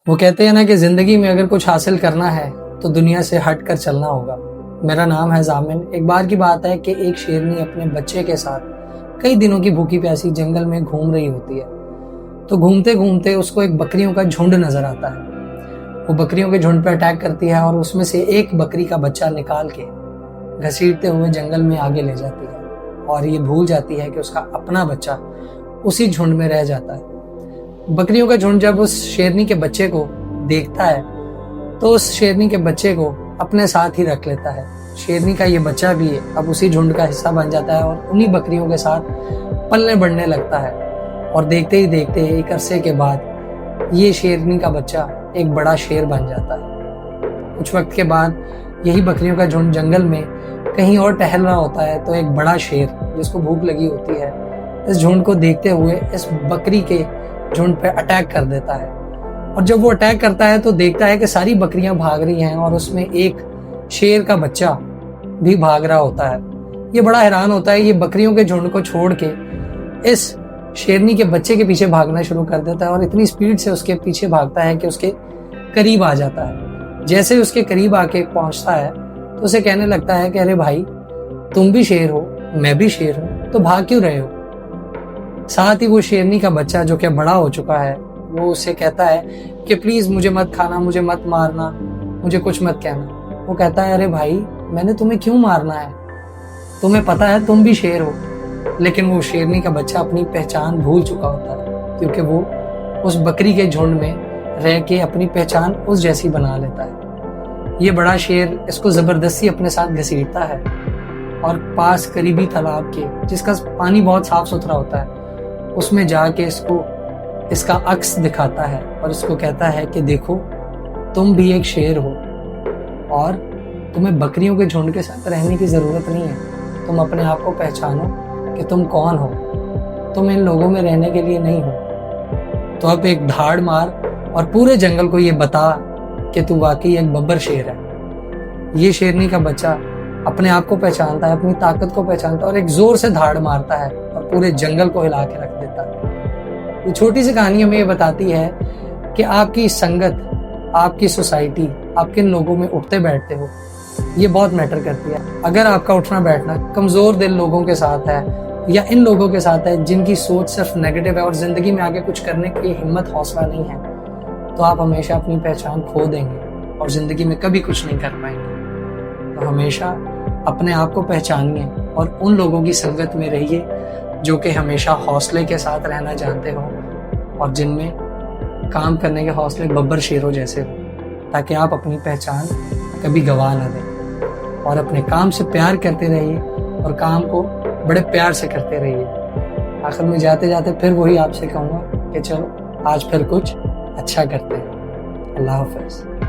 वो कहते हैं ना कि ज़िंदगी में अगर कुछ हासिल करना है तो दुनिया से हट कर चलना होगा। मेरा नाम है जामिन। एक बार की बात है कि एक शेरनी अपने बच्चे के साथ कई दिनों की भूखी प्यासी जंगल में घूम रही होती है। तो घूमते घूमते उसको एक बकरियों का झुंड नजर आता है। वो बकरियों के झुंड पर अटैक करती है और उसमें से एक बकरी का बच्चा निकाल के घसीटते हुए जंगल में आगे ले जाती है और ये भूल जाती है कि उसका अपना बच्चा उसी झुंड में रह जाता है। बकरियों का झुंड जब उस शेरनी के बच्चे को देखता है तो उस शेरनी के बच्चे को अपने साथ ही रख लेता है। शेरनी का ये बच्चा भी अब उसी झुंड का हिस्सा बन जाता है और उन्हीं बकरियों के साथ पलने बढ़ने लगता है। और देखते ही देखते एक अरसे के बाद ये शेरनी का बच्चा एक बड़ा शेर बन जाता है। कुछ वक्त के बाद यही बकरियों का झुंड जंगल में कहीं और टहल रहा होता है तो एक बड़ा शेर जिसको भूख लगी होती है इस झुंड को देखते हुए इस बकरी के झुंड पे अटैक कर देता है। और जब वो अटैक करता है तो देखता है कि सारी बकरियां भाग रही हैं और उसमें एक शेर का बच्चा भी भाग रहा होता है। ये बड़ा हैरान होता है, ये बकरियों के झुंड को छोड़ के इस शेरनी के बच्चे के पीछे भागना शुरू कर देता है और इतनी स्पीड से उसके पीछे भागता है कि उसके करीब आ जाता है। जैसे ही उसके करीब आके पहुंचता है तो उसे कहने लगता है कि अरे भाई, तुम भी शेर हो, मैं भी शेर हूं, तो भाग क्यों रहे हो। साथ ही वो शेरनी का बच्चा जो कि बड़ा हो चुका है वो उससे कहता है कि प्लीज मुझे मत खाना, मुझे मत मारना, मुझे कुछ मत कहना। वो कहता है अरे भाई, मैंने तुम्हें क्यों मारना है, तुम्हें पता है तुम भी शेर हो। लेकिन वो शेरनी का बच्चा अपनी पहचान भूल चुका होता है क्योंकि वो उस बकरी के झुंड में रह के अपनी पहचान उस जैसी बना लेता है। ये बड़ा शेर इसको जबरदस्ती अपने साथ घसीटता है और पास करीबी तालाब के, जिसका पानी बहुत साफ सुथरा होता है, उसमें जाके इसको इसका अक्स दिखाता है और इसको कहता है कि देखो, तुम भी एक शेर हो और तुम्हें बकरियों के झुंड के साथ रहने की जरूरत नहीं है। तुम अपने आप को पहचानो कि तुम कौन हो, तुम इन लोगों में रहने के लिए नहीं हो। तो अब एक धाड़ मार और पूरे जंगल को ये बता कि तू वाकई एक बब्बर शेर है। ये शेरनी का बच्चा अपने आप को पहचानता है, अपनी ताकत को पहचानता है और एक जोर से धाड़ मारता है और पूरे जंगल को हिला के रख देता है। ये छोटी सी कहानी हमें ये बताती है कि आपकी संगत, आपकी सोसाइटी, आप किन लोगों में उठते बैठते हो, ये बहुत मैटर करती है। अगर आपका उठना बैठना कमजोर दिल लोगों के साथ है या इन लोगों के साथ है जिनकी सोच सिर्फ नेगेटिव है और जिंदगी में आगे कुछ करने की हिम्मत हौसला नहीं है, तो आप हमेशा अपनी पहचान खो देंगे और जिंदगी में कभी कुछ नहीं कर पाएंगे। तो हमेशा अपने आप को पहचानिए और उन लोगों की संगत में रहिए जो कि हमेशा हौसले के साथ रहना जानते हो और जिनमें काम करने के हौसले बब्बर शेरों जैसे हो, ताकि आप अपनी पहचान कभी गवा ना दें। और अपने काम से प्यार करते रहिए और काम को बड़े प्यार से करते रहिए। आखिर में जाते जाते फिर वही आपसे कहूँगा कि चलो आज फिर कुछ अच्छा करते हैं। अल्लाह हाफ़िज़।